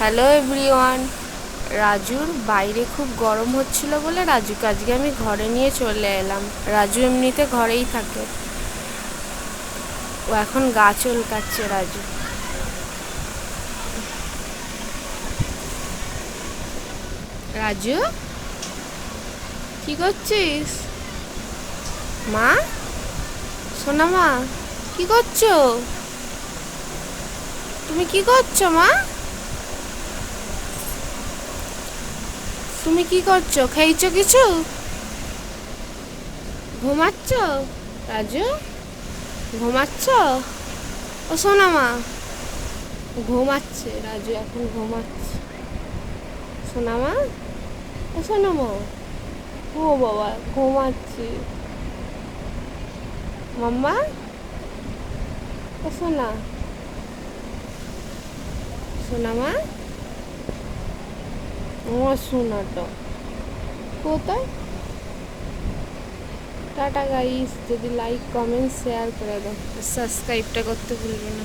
Hello everyone. রাজুর বাইরে খুব গরম হচ্ছিল বলে রাজুকে আজকে আমি ঘরে নিয়ে চলে এলাম। রাজু এমনিতে ঘরেই থাকে, ও এখন গা চুলকাচ্ছে। রাজু, রাজু কি করছিস? মা, সোনা মা, কি করছো? তুমি কি করছো মা? তুমি কি করছো? খেয়েছো কিছু? ঘুমাচ্ছ? রাজু, ঘুমাচ্ছ? ও সোনা মা, ঘুমাচ্ছে রাজু, এখন ঘুমাচ্ছে। সোনা মা, ও সোনা মা, ও বাবা ঘুমাচ্ছি। মাম্মা, ও সোনা, সোনা মা, আমার সোনাটা কোথায়? টাটা গাইস, যদি লাইক কমেন্ট শেয়ার করে দাও, সাবস্ক্রাইবটা করতে ভুলবে না।